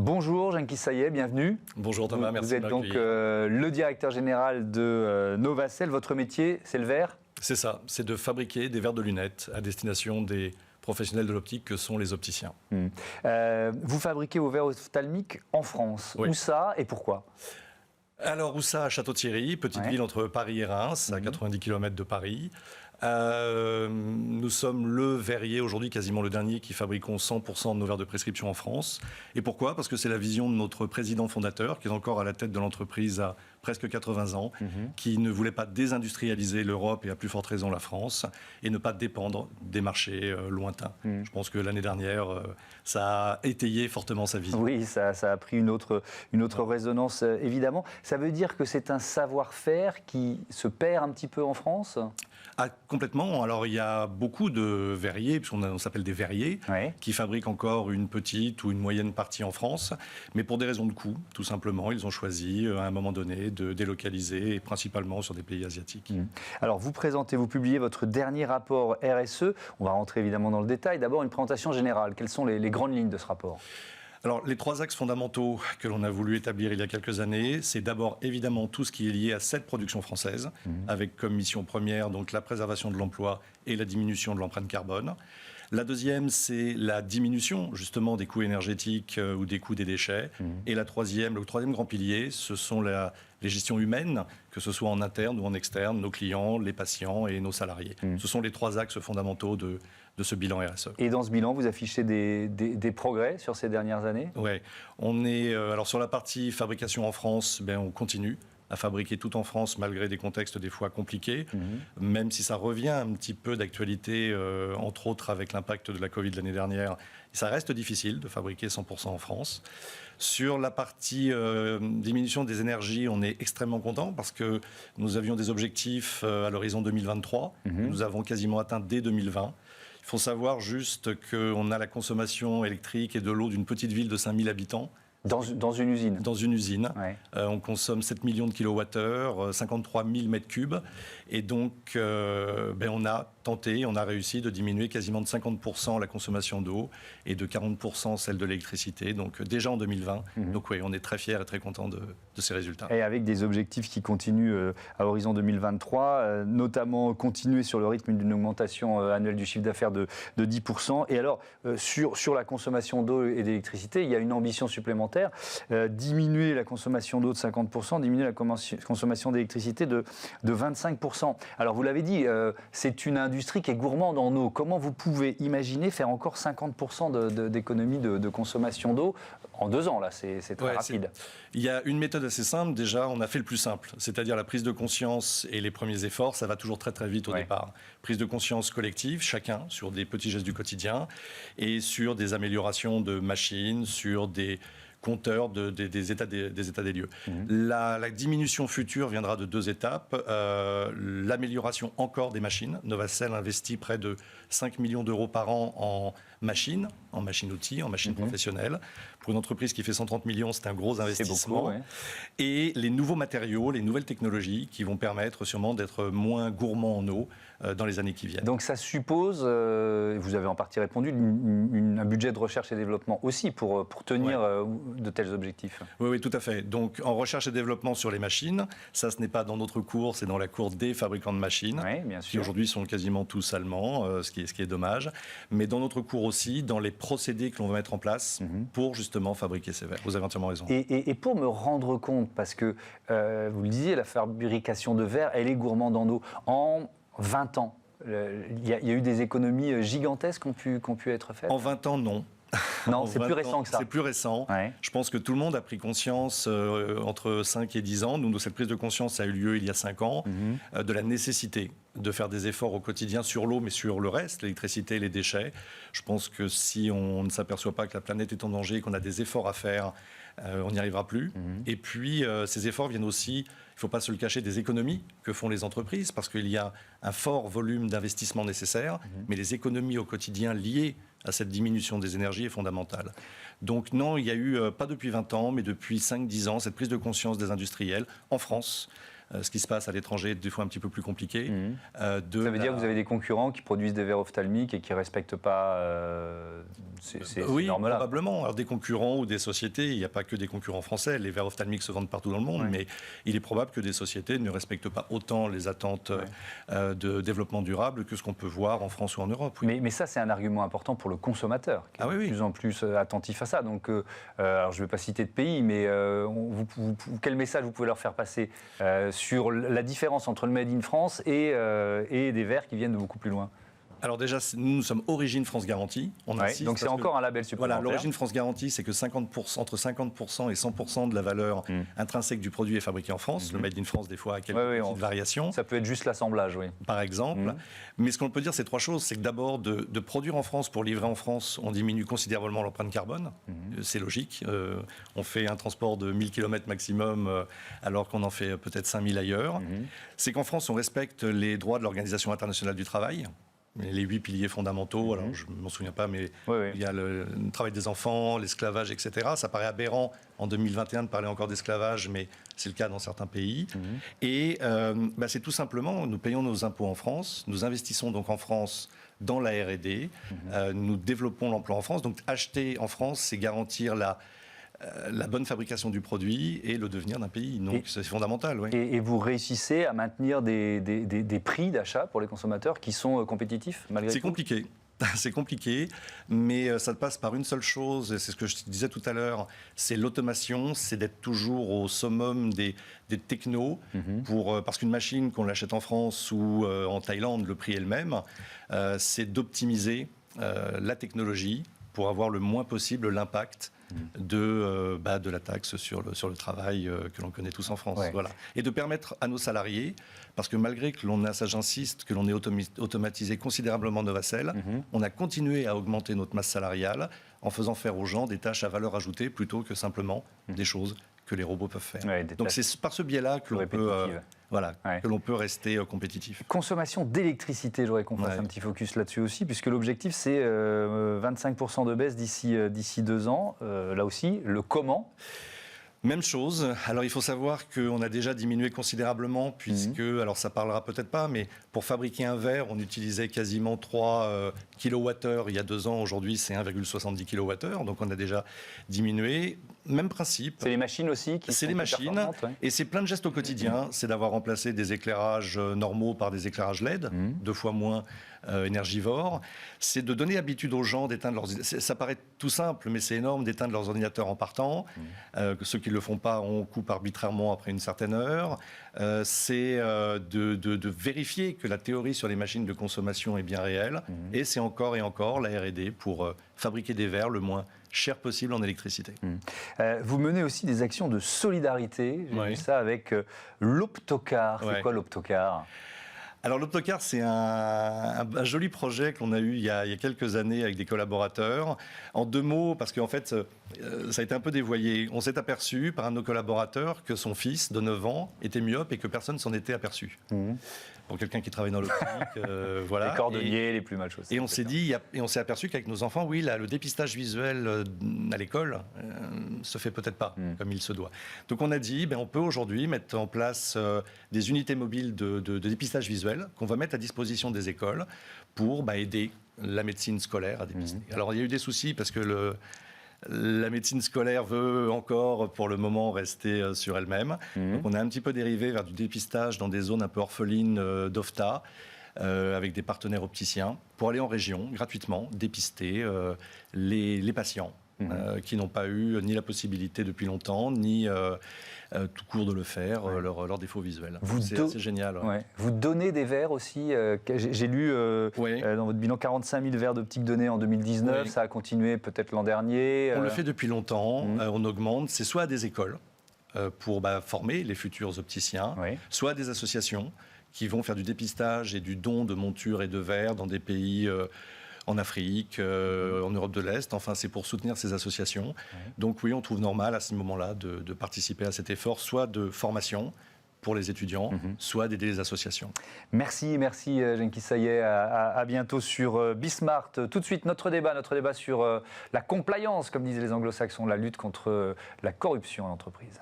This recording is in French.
Bonjour Jean-Guy Saillet, bienvenue. Bonjour Thomas, merci de m'accueillir. Vous êtes donc le directeur général de Novacell. Votre métier, c'est le verre ? C'est ça, c'est de fabriquer des verres de lunettes à destination des professionnels de l'optique que sont les opticiens. Vous fabriquez vos verres ophtalmiques en France. Oui. Où ça et pourquoi ? Alors, où ça ? À Château-Thierry, petite ville entre Paris et Reims, à 90 km de Paris. Nous sommes le verrier aujourd'hui, quasiment le dernier, qui fabriquons 100% de nos verres de prescription en France. Et pourquoi ? Parce que c'est la vision de notre président fondateur, qui est encore à la tête de l'entreprise à presque 80 ans, qui ne voulait pas désindustrialiser l'Europe et à plus forte raison la France, et ne pas dépendre des marchés lointains. Je pense que l'année dernière, ça a étayé fortement sa vision. Oui, ça a pris une autre résonance, évidemment. Ça veut dire que c'est un savoir-faire qui se perd un petit peu en France ? Ah, complètement. Alors, il y a beaucoup de verriers, puisqu'on s'appelle des verriers, qui fabriquent encore une petite ou une moyenne partie en France. Mais pour des raisons de coût, tout simplement, ils ont choisi, à un moment donné, de délocaliser, et principalement sur des pays asiatiques. Alors, vous publiez votre dernier rapport RSE. On va rentrer évidemment dans le détail. D'abord, une présentation générale. Quelles sont les grandes lignes de ce rapport ? Alors, les trois axes fondamentaux que l'on a voulu établir il y a quelques années, c'est d'abord évidemment tout ce qui est lié à cette production française, avec comme mission première donc la préservation de l'emploi et la diminution de l'empreinte carbone. La deuxième, c'est la diminution justement des coûts énergétiques ou des coûts des déchets. Et le troisième grand pilier, ce sont les gestions humaines, que ce soit en interne ou en externe, nos clients, les patients et nos salariés. Ce sont les trois axes fondamentaux de ce bilan RSE. Et dans ce bilan, vous affichez des progrès sur ces dernières années ? Oui, on est alors sur la partie fabrication en France, on continue à fabriquer tout en France malgré des contextes des fois compliqués, même si ça revient un petit peu d'actualité, entre autres avec l'impact de la Covid l'année dernière. Ça reste difficile de fabriquer 100% en France. Sur la partie diminution des énergies, on est extrêmement content parce que nous avions des objectifs à l'horizon 2023. Nous avons quasiment atteint dès 2020. Il faut savoir juste qu'on a la consommation électrique et de l'eau d'une petite ville de 5000 habitants. Dans une usine. Dans une usine. On consomme 7 millions de kilowattheures, 53 000 mètres cubes. Et donc, on a réussi de diminuer quasiment de 50% la consommation d'eau et de 40% celle de l'électricité. Donc, déjà en 2020. Donc, oui, on est très fiers et très contents de ces résultats. Et avec des objectifs qui continuent à l'horizon 2023, notamment continuer sur le rythme d'une augmentation annuelle du chiffre d'affaires de 10%. Et alors, sur la consommation d'eau et d'électricité, il y a une ambition supplémentaire. Diminuer la consommation d'eau de 50%, diminuer la consommation d'électricité de 25%. Alors vous l'avez dit, c'est une industrie qui est gourmande en eau. Comment vous pouvez imaginer faire encore 50% d'économie de consommation d'eau en 2 ans, là, c'est très rapide. Il y a une méthode assez simple. Déjà, on a fait le plus simple, c'est-à-dire la prise de conscience et les premiers efforts. Ça va toujours très très vite au départ. Prise de conscience collective, chacun sur des petits gestes du quotidien et sur des améliorations de machines, sur des compteur des états des lieux. La diminution future viendra de 2 étapes. L'amélioration encore des machines. Novacell investit près de 5 millions d'euros par an en machines-outils, en machines professionnelles. Pour une entreprise qui fait 130 millions, c'est un gros investissement. C'est beaucoup, Et les nouveaux matériaux, les nouvelles technologies qui vont permettre sûrement d'être moins gourmands en eau dans les années qui viennent. Donc ça suppose, vous avez en partie répondu, un budget de recherche et développement aussi pour tenir de tels objectifs. Oui, tout à fait. Donc en recherche et développement sur les machines, ça ce n'est pas dans notre cours, c'est dans la cour des fabricants de machines, qui aujourd'hui sont quasiment tous allemands, ce qui est dommage. Mais dans notre cours aussi, dans les procédés que l'on va mettre en place pour justement fabriquer ces verres. Vous avez entièrement raison. Et pour me rendre compte, parce que vous le disiez, la fabrication de verre, elle est gourmande en eau. En 20 ans, il y a eu des économies gigantesques qui ont pu être faites. En 20 ans, non. Non, c'est plus récent que ça. C'est plus récent. Je pense que tout le monde a pris conscience entre 5 et 10 ans. Nous, cette prise de conscience a eu lieu il y a 5 ans, de la nécessité de faire des efforts au quotidien sur l'eau, mais sur le reste, l'électricité, les déchets. Je pense que si on ne s'aperçoit pas que la planète est en danger et qu'on a des efforts à faire, on n'y arrivera plus. Et puis, ces efforts viennent aussi, il ne faut pas se le cacher, des économies que font les entreprises, parce qu'il y a un fort volume d'investissement nécessaire, mais les économies au quotidien liées à cette diminution des énergies est fondamentale. Donc non, il y a eu, pas depuis 20 ans, mais depuis 5-10 ans, cette prise de conscience des industriels en France, ce qui se passe à l'étranger est des fois un petit peu plus compliqué. Ça veut dire que vous avez des concurrents qui produisent des verres ophtalmiques et qui ne respectent pas ces oui, normes-là. probablement. Alors, des concurrents ou des sociétés, il n'y a pas que des concurrents français. Les verres ophtalmiques se vendent partout dans le monde, mais il est probable que des sociétés ne respectent pas autant les attentes de développement durable que ce qu'on peut voir en France ou en Europe. Oui. Mais ça, c'est un argument important pour le consommateur, qui est de plus en plus attentif à ça. Donc, alors, je ne vais pas citer de pays, mais quel message vous pouvez leur faire passer sur la différence entre le Made in France et des verres qui viennent de beaucoup plus loin? Alors déjà, nous sommes Origine France Garantie. On insiste donc c'est encore un label supplémentaire. Voilà, l'Origine France Garantie, c'est que entre 50% et 100% de la valeur intrinsèque du produit est fabriquée en France. Le Made in France, des fois, a quelques petites variations. Ça peut être juste l'assemblage, oui. Par exemple. Mais ce qu'on peut dire, c'est 3 choses. C'est que d'abord, de produire en France pour livrer en France, on diminue considérablement l'empreinte carbone. C'est logique. On fait un transport de 1000 km maximum, alors qu'on en fait peut-être 5000 ailleurs. C'est qu'en France, on respecte les droits de l'Organisation internationale du travail. Les 8 piliers fondamentaux, alors je ne m'en souviens pas, mais il y a le travail des enfants, l'esclavage, etc. Ça paraît aberrant en 2021 de parler encore d'esclavage, mais c'est le cas dans certains pays. Et c'est tout simplement, nous payons nos impôts en France, nous investissons donc en France dans la R&D, nous développons l'emploi en France. Donc acheter en France, c'est garantir la bonne fabrication du produit et le devenir d'un pays. Donc c'est fondamental. Oui. Et vous réussissez à maintenir des prix d'achat pour les consommateurs qui sont compétitifs malgré tout? C'est compliqué. C'est compliqué, mais ça passe par une seule chose, et c'est ce que je disais tout à l'heure, c'est l'automation, c'est d'être toujours au summum des technos, parce qu'une machine, qu'on l'achète en France ou en Thaïlande, le prix est le même, c'est d'optimiser la technologie pour avoir le moins possible l'impact de la taxe sur le travail que l'on connaît tous en France. Voilà. Et de permettre à nos salariés, parce que malgré que l'on a, ça j'insiste, que l'on ait automatisé considérablement Novacell, on a continué à augmenter notre masse salariale en faisant faire aux gens des tâches à valeur ajoutée plutôt que simplement des choses que les robots peuvent faire. Donc c'est par ce biais-là que l'on peut, que l'on peut rester compétitif. Consommation d'électricité, j'aurais qu'on fasse un petit focus là-dessus aussi, puisque l'objectif c'est 25% de baisse d'ici 2 ans. Là aussi, le comment? Même chose. Alors, il faut savoir qu'on a déjà diminué considérablement, puisque, alors ça parlera peut-être pas, mais pour fabriquer un verre, on utilisait quasiment 3 kWh il y a 2 ans. Aujourd'hui, c'est 1,70 kWh. Donc, on a déjà diminué. Même principe. C'est les machines aussi qui C'est les machines. Et c'est plein de gestes au quotidien. C'est d'avoir remplacé des éclairages normaux par des éclairages LED, 2 fois moins énergivores. C'est de donner l'habitude aux gens d'éteindre leurs... Ça paraît tout simple, mais c'est énorme d'éteindre leurs ordinateurs en partant. Ceux qui ne le font pas, on coupe arbitrairement après une certaine heure. C'est de vérifier que la théorie sur les machines de consommation est bien réelle. Et c'est encore et encore la R&D pour fabriquer des verres le moins cher possible en électricité. Vous menez aussi des actions de solidarité. J'ai vu ça avec l'Optocar. C'est quoi l'Optocar ? Alors l'Optocar, c'est un joli projet qu'on a eu il y a quelques années avec des collaborateurs. En 2 mots, parce qu'en fait, ça a été un peu dévoyé. On s'est aperçu par un de nos collaborateurs que son fils de 9 ans était myope et que personne s'en était aperçu. Pour quelqu'un qui travaille dans l'optique, voilà. Les cordonniers, les plus mal chaussés. Et on s'est dit, et on s'est aperçu qu'avec nos enfants, oui, là, le dépistage visuel à l'école se fait peut-être pas comme il se doit. Donc on a dit, on peut aujourd'hui mettre en place des unités mobiles de dépistage visuel qu'on va mettre à disposition des écoles pour aider la médecine scolaire à dépister. Alors il y a eu des soucis parce que la médecine scolaire veut encore, pour le moment, rester sur elle-même. Donc on a un petit peu dérivé vers du dépistage dans des zones un peu orphelines d'OFTA, avec des partenaires opticiens, pour aller en région, gratuitement, dépister les patients qui n'ont pas eu ni la possibilité depuis longtemps, ni tout court de le faire, leur défaut visuel. C'est assez génial. Vous donnez des verres aussi. J'ai lu dans votre bilan 45 000 verres d'optique donnés en 2019. Ça a continué peut-être l'an dernier. On le fait depuis longtemps. On augmente. C'est soit à des écoles pour former les futurs opticiens, soit à des associations qui vont faire du dépistage et du don de montures et de verres dans des pays... en Afrique, en Europe de l'Est. Enfin, c'est pour soutenir ces associations. Donc oui, on trouve normal à ce moment-là de participer à cet effort, soit de formation pour les étudiants, soit d'aider les associations. Merci Jenkins Sayeh. À bientôt sur Bismart. Tout de suite, notre débat sur la compliance, comme disaient les anglo-saxons, la lutte contre la corruption en entreprise.